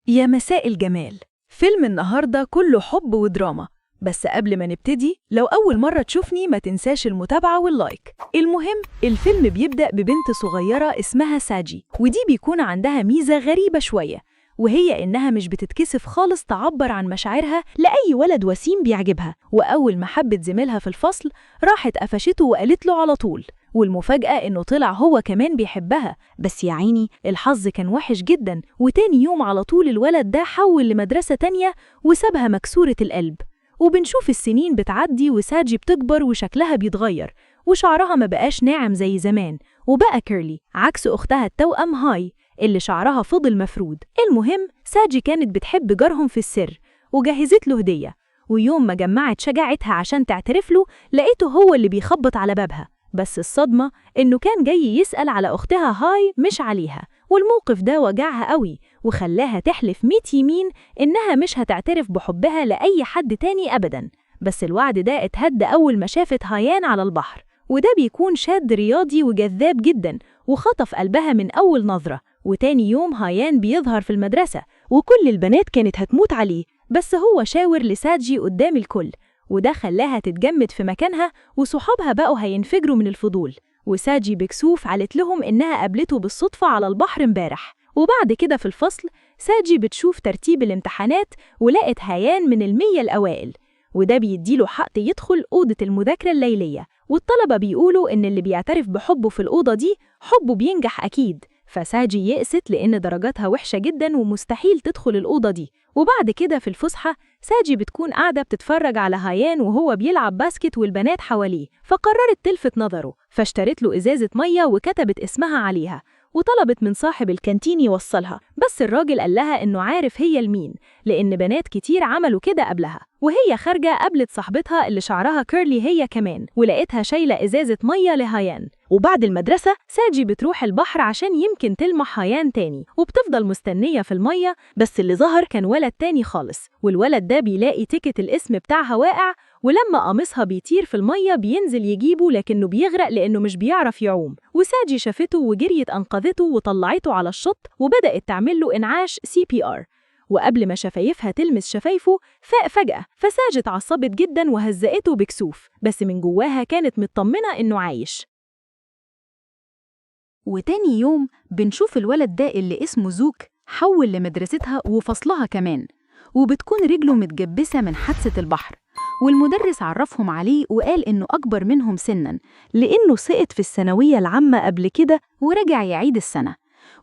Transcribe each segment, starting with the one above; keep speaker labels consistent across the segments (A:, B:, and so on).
A: يا مساء الجمال. فيلم النهاردة كله حب ودراما، بس قبل ما نبتدي لو أول مرة تشوفني ما تنساش المتابعة واللايك. المهم الفيلم بيبدأ ببنت صغيرة اسمها ساجي، ودي بيكون عندها ميزة غريبة شوية، وهي إنها مش بتتكسف خالص تعبر عن مشاعرها لأي ولد وسيم بيعجبها. وأول ما حبت زميلها في الفصل راحت قفشته وقالت له على طول، والمفاجأة إنه طلع هو كمان بيحبها. بس يا عيني الحظ كان وحش جدا، وتاني يوم على طول الولد ده حول لمدرسة تانية وسابها مكسورة القلب. وبنشوف السنين بتعدي وساجي بتكبر وشكلها بيتغير، وشعرها ما بقاش ناعم زي زمان وبقى كيرلي عكس أختها التوأم هاي اللي شعرها فضل مفرود. المهم ساجي كانت بتحب جارهم في السر وجهزت له هدية، ويوم ما جمعت شجاعتها عشان تعترف له لقيته هو اللي بيخبط على بابها. بس الصدمة إنه كان جاي يسأل على أختها هاي مش عليها، والموقف ده وجعها قوي وخلاها تحلف 100 يمين إنها مش هتعترف بحبها لأي حد تاني أبداً. بس الوعد ده اتهد أول ما شافت هايان على البحر، وده بيكون شاب رياضي وجذاب جداً وخطف قلبها من أول نظرة. وتاني يوم هايان بيظهر في المدرسة وكل البنات كانت هتموت عليه، بس هو شاور لساجي قدام الكل، وده خلاها تتجمد في مكانها وصحابها بقوا هينفجروا من الفضول. وساجي بكسوف قالت لهم إنها قابلته بالصدفة على البحر امبارح. وبعد كده في الفصل ساجي بتشوف ترتيب الامتحانات ولقت هايان من 100 الأوائل، وده بيديله حق يدخل أوضة المذاكرة الليلية. والطلبة بيقولوا إن اللي بيعترف بحبه في الأوضة دي حبه بينجح أكيد. فساجي يأست لأن درجاتها وحشة جدا ومستحيل تدخل الأوضة دي. وبعد كده في الفسحة ساجي بتكون قاعدة بتتفرج على هايان وهو بيلعب باسكت والبنات حواليه، فقررت تلفت نظره فاشترت له إزازة مية وكتبت اسمها عليها، وطلبت من صاحب الكانتين يوصلها. بس الراجل قال لها إنه عارف هي لمين لأن بنات كتير عملوا كده قبلها. وهي خارجة قابلت صاحبتها اللي شعرها كيرلي هي كمان، ولقيتها شايلة إزازة مية لهايان. وبعد المدرسة ساجي بتروح البحر عشان يمكن تلمح هايان تاني، وبتفضل مستنية في المية. بس اللي ظهر كان ولد تاني خالص، والولد ده بيلاقي تيكت الاسم بتاعها واقع، ولما قميصها بيطير في المية بينزل يجيبه لكنه بيغرق لأنه مش بيعرف يعوم. وساجي شافته وجريت أنقذته وطلعته على الشط وبدأت تعمل له إنعاش CPR. وقبل ما شفايفها تلمس شفايفه فاق فجأة، فساجي اتعصبت جدا وهزقته بكسوف، بس من جواها كانت مطمنة إنه عايش.
B: وتاني يوم بنشوف الولد ده اللي اسمه زوك حول لمدرستها وفصلها كمان، وبتكون رجله متجبسة من حادثة البحر. والمدرس عرفهم عليه وقال إنه أكبر منهم سناً لأنه سقط في الثانوية العامة قبل كده ورجع يعيد السنة.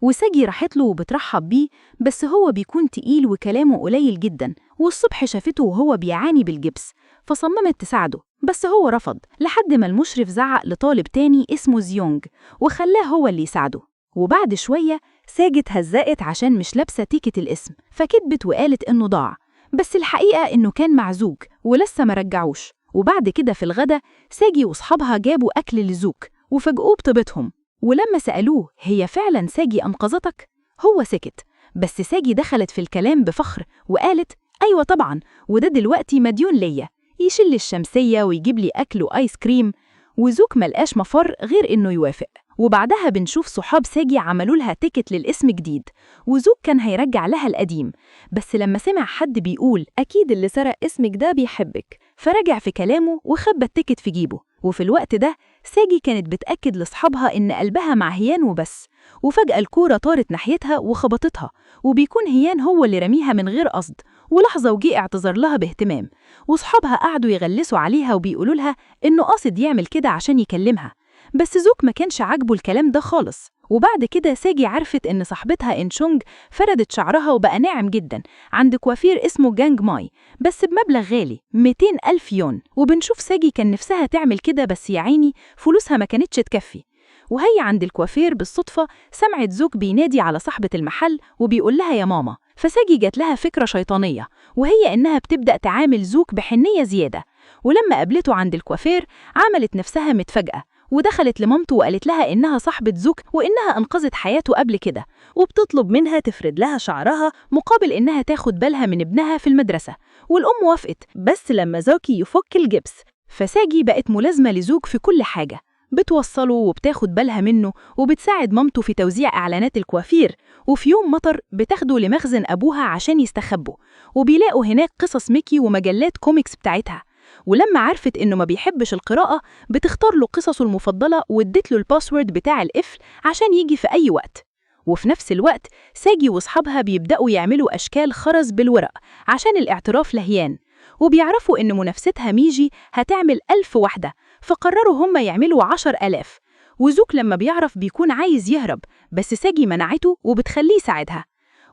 B: وساجي راحت له وبترحب بيه، بس هو بيكون تقيل وكلامه قليل جداً. والصبح شافته وهو بيعاني بالجبس فصممت تساعده، بس هو رفض لحد ما المشرف زعق لطالب تاني اسمه زيونج وخلاه هو اللي يساعده. وبعد شوية ساجي اتهزقت عشان مش لابسة تيكت الاسم، فكتبت وقالت إنه ضاع، بس الحقيقة إنه كان مع زوك ولسه ما رجعوش. وبعد كده في الغدا ساجي وصحابها جابوا أكل لزوك وفاجئوه بطيبتهم، ولما سألوه هي فعلا ساجي أنقذتك؟ هو سكت، بس ساجي دخلت في الكلام بفخر وقالت أيوة طبعا، وده دلوقتي مديون ليا، يشيل الشمسية ويجيب لي أكل وآيس كريم. وزوك ملقاش مفر غير إنه يوافق. وبعدها بنشوف صحاب ساجي عملوا لها تيكت للاسم جديد، وزوك كان هيرجع لها القديم، بس لما سمع حد بيقول أكيد اللي سرق اسمك ده بيحبك فرجع في كلامه وخبى التيكت في جيبه. وفي الوقت ده ساجي كانت بتأكد لصحابها إن قلبها مع هيان وبس، وفجأة الكورة طارت ناحيتها وخبطتها، وبيكون هيان هو اللي رميها من غير قصد. ولحظة وجي اعتذر لها باهتمام، وصحابها قعدوا يغلسوا عليها وبيقولوا لها إنه قاصد يعمل كده عشان يكلمها، بس زوك ما كانش عاجبه الكلام ده خالص. وبعد كده ساجي عرفت إن صاحبتها إنشونج فردت شعرها وبقى ناعم جدا عند كوافير اسمه جانج ماي، بس بمبلغ غالي 200,000 يون. وبنشوف ساجي كان نفسها تعمل كده، بس يا عيني فلوسها ما كانتش تكفي. وهي عند الكوافير بالصدفة سمعت زوك بينادي على صاحبة المحل وبيقول لها يا ماما، فساجي جات لها فكرة شيطانية، وهي إنها بتبدأ تعامل زوك بحنية زيادة. ولما قابلته عند الكوافير عملت نفسها متفاجئة ودخلت لمامته وقالت لها إنها صاحبة زوك وإنها أنقذت حياته قبل كده، وبتطلب منها تفرد لها شعرها مقابل إنها تاخد بالها من ابنها في المدرسة. والأم وافقت، بس لما زوكي يفك الجبس فساجي بقت ملازمة لزوك في كل حاجة. بتوصله وبتاخد بالها منه وبتساعد مامته في توزيع إعلانات الكوافير، وفي يوم مطر بتاخده لمخزن أبوها عشان يستخبوا، وبيلاقوا هناك قصص ميكي ومجلات كوميكس بتاعتها. ولما عرفت إنه ما بيحبش القراءة بتختار له قصصه المفضلة وادت له الباسورد بتاع القفل عشان يجي في أي وقت. وفي نفس الوقت ساجي وأصحابها بيبدأوا يعملوا أشكال خرز بالورق عشان الاعتراف لهيان، وبيعرفوا إن منافستها ميجي هتعمل 1000 واحدة، فقرروا هم يعملوا 10,000. وزوك لما بيعرف بيكون عايز يهرب، بس ساجي منعته وبتخليه يساعدها.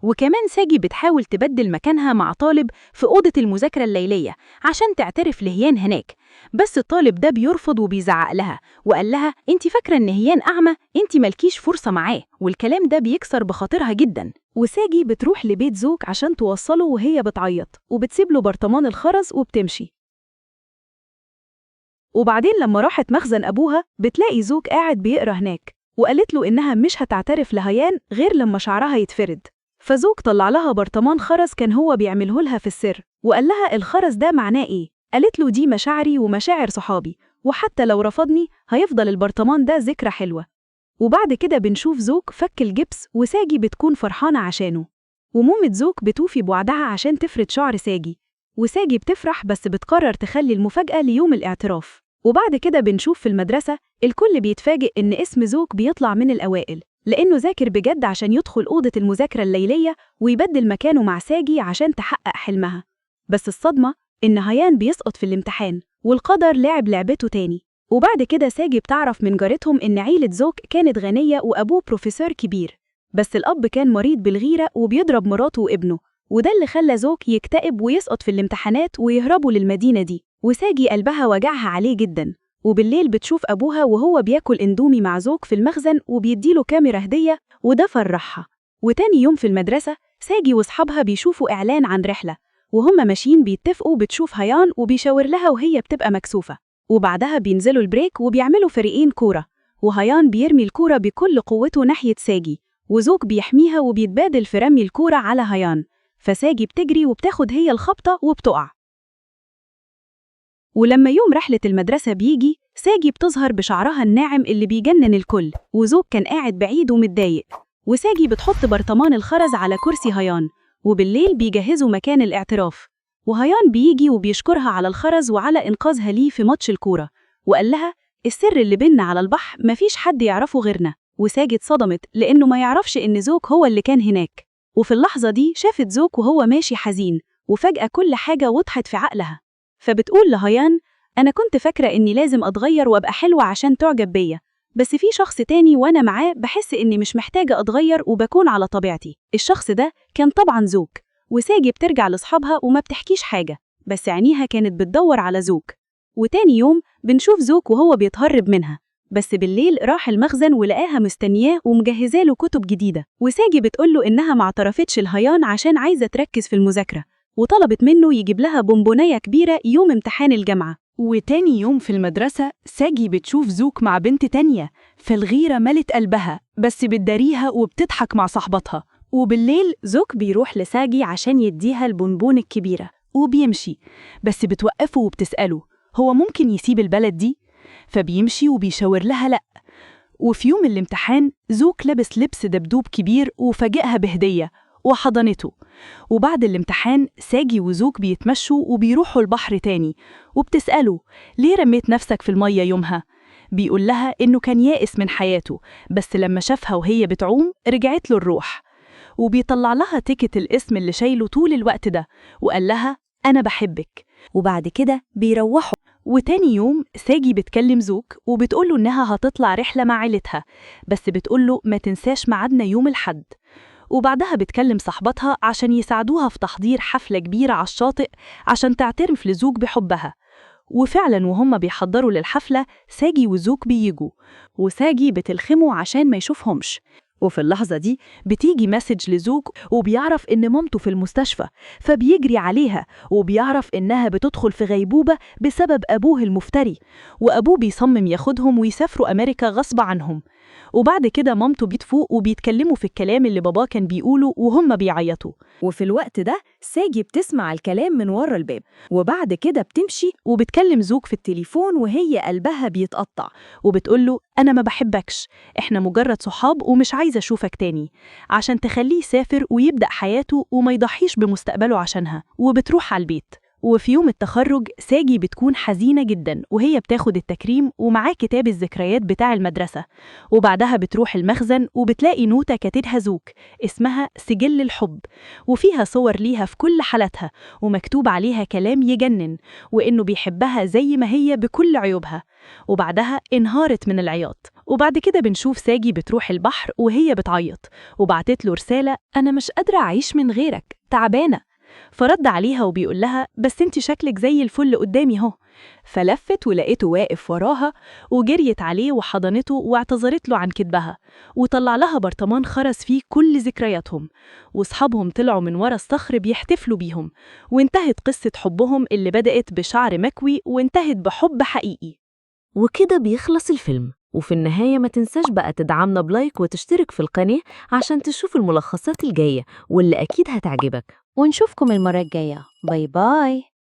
B: وكمان ساجي بتحاول تبدل مكانها مع طالب في أوضة المذاكرة الليلية عشان تعترف لهيان هناك، بس الطالب ده بيرفض وبيزعق لها وقال لها انت فاكرة ان هيان أعمى؟ انت مالكيش فرصة معاه. والكلام ده بيكسر بخاطرها جدا.
A: وساجي بتروح لبيت زوك عشان توصله وهي بتعيط، وبتسيب له برطمان الخرز وبتمشي. وبعدين لما راحت مخزن أبوها بتلاقي زوك قاعد بيقرأ هناك، وقالت له إنها مش هتعترف لهيان غير لما شعرها يتفرد. فزوك طلع لها برطمان خرز كان هو بيعمله لها في السر، وقال لها الخرز ده معناه إيه؟ قالت له دي مشاعري ومشاعر صحابي، وحتى لو رفضني هيفضل البرطمان ده ذكرى حلوة. وبعد كده بنشوف زوك فك الجبس وساجي بتكون فرحانة عشانه، ومامة زوك بتوفي بوعدها عشان تفرد شعر ساجي، وساجي بتفرح بس بتقرر تخلي المفاجأة ليوم الاعتراف. وبعد كده بنشوف في المدرسة الكل بيتفاجئ إن اسم زوك بيطلع من الأوائل، لأنه ذاكر بجد عشان يدخل أوضة المذاكرة الليلية ويبدل مكانه مع ساجي عشان تحقق حلمها. بس الصدمة إن هيان بيسقط في الامتحان، والقدر لعب لعبته تاني. وبعد كده ساجي بتعرف من جارتهم إن عيلة زوك كانت غنية وأبوه بروفيسور كبير، بس الأب كان مريض بالغيرة وبيضرب مراته وابنه، وده اللي خلى زوك يكتئب ويسقط في الامتحانات ويهربوا للمدينة دي. وساجي قلبها وجعها عليه جدا، وبالليل بتشوف أبوها وهو بياكل اندومي مع زوك في المخزن وبيديله كاميرا هدية، وده فرحها. وتاني يوم في المدرسة ساجي وأصحابها بيشوفوا إعلان عن رحلة، وهم ماشيين بيتفقوا بتشوف هيان وبيشاور لها وهي بتبقى مكسوفة. وبعدها بينزلوا البريك وبيعملوا فريقين كورة، وهيان بيرمي الكورة بكل قوته ناحية ساجي، وزوك بيحميها وبيتبادل في رمي الكورة على هيان، فساجي بتجري وبتاخد هي الخبطة وبتقع. ولما يوم رحلة المدرسة بيجي ساجي بتظهر بشعرها الناعم اللي بيجنن الكل، وزوك كان قاعد بعيد ومتضايق. وساجي بتحط برطمان الخرز على كرسي هيان، وبالليل بيجهزوا مكان الاعتراف، وهيان بيجي وبيشكرها على الخرز وعلى إنقاذها ليه في ماتش الكورة، وقال لها السر اللي بينا على البحر مفيش حد يعرفه غيرنا. وساجي اتصدمت لأنه ما يعرفش إن زوك هو اللي كان هناك. وفي اللحظة دي شافت زوك وهو ماشي حزين، وفجأة كل حاجة وضحت في عقلها. فبتقول لهيان أنا كنت فاكرة إني لازم أتغير وأبقى حلوة عشان تعجب بيا، بس في شخص تاني وأنا معاه بحس إني مش محتاجة أتغير وبكون على طبيعتي. الشخص ده كان طبعاً زوك. وساجي بترجع لأصحابها وما بتحكيش حاجة، بس عينيها كانت بتدور على زوك. وتاني يوم بنشوف زوك وهو بيتهرب منها، بس بالليل راح المخزن ولقاها مستنياه ومجهزة له كتب جديدة. وساجي بتقوله إنها ما اعترفتش لهيان عشان عايزة تركز في المذاكرة، وطلبت منه يجيب لها بونبوناية كبيرة يوم امتحان الجامعة. وتاني يوم في المدرسة ساجي بتشوف زوك مع بنت تانية، فالغيرة ملت قلبها بس بتداريها وبتضحك مع صاحبتها. وبالليل زوك بيروح لساجي عشان يديها البونبون الكبيرة وبيمشي، بس بتوقفه وبتسأله هو ممكن يسيب البلد دي؟ فبيمشي وبيشاور لها لأ. وفي يوم الامتحان زوك لبس لبس دبدوب كبير وفاجئها بهدية وحضنته. وبعد الامتحان ساجي وزوك بيتمشوا وبيروحوا البحر تاني، وبتسأله ليه رميت نفسك في المية يومها؟ بيقول لها إنه كان يائس من حياته، بس لما شافها وهي بتعوم رجعت له الروح. وبيطلع لها تيكت الاسم اللي شايله طول الوقت ده، وقال لها أنا بحبك. وبعد كده بيروحوا. وتاني يوم ساجي بتكلم زوك وبتقوله إنها هتطلع رحلة مع عيلتها، بس بتقوله ما تنساش ميعادنا يوم الحد. وبعدها بتكلم صاحبتها عشان يساعدوها في تحضير حفلة كبيرة على الشاطئ عشان تعترف لزوك بحبها. وفعلا وهم بيحضروا للحفلة ساجي وزوك بيجوا، وساجي بتلخمه عشان ما يشوفهمش. وفي اللحظة دي بتيجي مسج لزوك وبيعرف إن مامته في المستشفى، فبيجري عليها وبيعرف إنها بتدخل في غيبوبة بسبب أبوه المفتري، وأبوه بيصمم ياخدهم ويسافروا أمريكا غصب عنهم. وبعد كده مامته بتفوق وبيتكلموا في الكلام اللي باباه كان بيقوله وهم بيعيطوا.
C: وفي الوقت ده ساجي بتسمع الكلام من ورا الباب، وبعد كده بتمشي
A: وبتكلم زوك
C: في التليفون وهي قلبها بيتقطع.
A: وبتقوله أنا ما بحبكش، إحنا مجرد صحاب ومش عايزة أشوفك تاني، عشان تخليه يسافر ويبدأ حياته وما يضحيش بمستقبله عشانها. وبتروح على البيت. وفي يوم التخرج ساجي بتكون حزينة جدا وهي بتاخد التكريم ومعاه كتاب الذكريات بتاع المدرسة. وبعدها بتروح المخزن وبتلاقي نوتة كاتبها زوك اسمها سجل الحب، وفيها صور ليها في كل حالاتها ومكتوب عليها كلام يجنن، وإنه بيحبها زي ما هي بكل عيوبها. وبعدها انهارت من العياط. وبعد كده بنشوف ساجي بتروح البحر وهي بتعيط، وبعتت له رسالة أنا مش قادرة أعيش من غيرك، تعبانة. فرد عليها وبيقول لها بس انت شكلك زي الفل قدامي اهو. فلفت ولقيته واقف وراها وجريت عليه وحضنته واعتذرت له عن كدبها، وطلع لها برطمان خرز فيه كل ذكرياتهم، واصحابهم طلعوا من ورا الصخر بيحتفلوا بيهم. وانتهت قصة حبهم اللي بدأت بشعر مكوي وانتهت بحب حقيقي.
D: وكده بيخلص الفيلم، وفي النهاية ما تنساش بقى تدعمنا بلايك وتشترك في القناة عشان تشوف الملخصات الجاية واللي أكيد هتعجبك.
B: ونشوفكم المرة الجاية. باي باي.